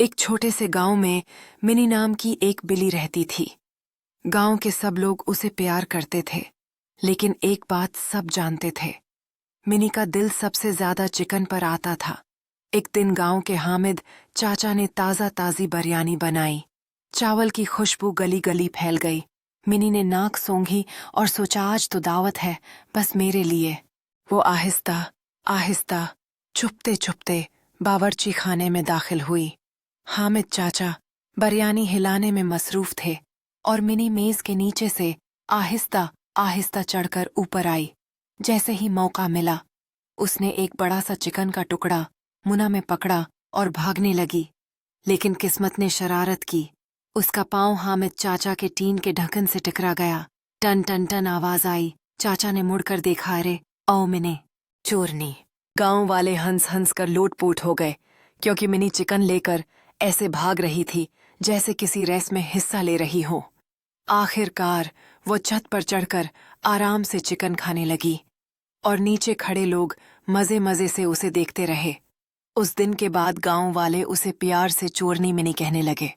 एक छोटे से गांव में मिनी नाम की एक बिल्ली रहती थी। गांव के सब लोग उसे प्यार करते थे, लेकिन एक बात सब जानते थे, मिनी का दिल सबसे ज्यादा चिकन पर आता था। एक दिन गांव के हामिद चाचा ने ताजा ताजी बिरयानी बनाई। चावल की खुशबू गली गली फैल गई। मिनी ने नाक सूंघी और सोचा आज तो दावत है, बस मेरे लिए। वो आहिस्ता आहिस्ता चुपते चुपते बावर्ची खाने में दाखिल हुई। हामिद चाचा बिरयानी हिलाने में मसरूफ थे और मिनी मेज के नीचे से आहिस्ता आहिस्ता चढ़कर ऊपर आई। जैसे ही मौका मिला, उसने एक बड़ा सा चिकन का टुकड़ा मुना में पकड़ा और भागने लगी। लेकिन किस्मत ने शरारत की। उसका पांव हामिद चाचा के टीन के ढक्कन से टकरा गया। टन टन टन आवाज आई। चाचा ने मुड़कर देखा, अरे ओ मिनी, चोरनी। गांव वाले हंस हंस कर लोटपोट हो गए, क्योंकि मिनी चिकन लेकर ऐसे भाग रही थी जैसे किसी रेस में हिस्सा ले रही हो। आखिरकार वो छत पर चढ़कर आराम से चिकन खाने लगी और नीचे खड़े लोग मजे मजे से उसे देखते रहे। उस दिन के बाद गांव वाले उसे प्यार से चोरनी मिनी कहने लगे।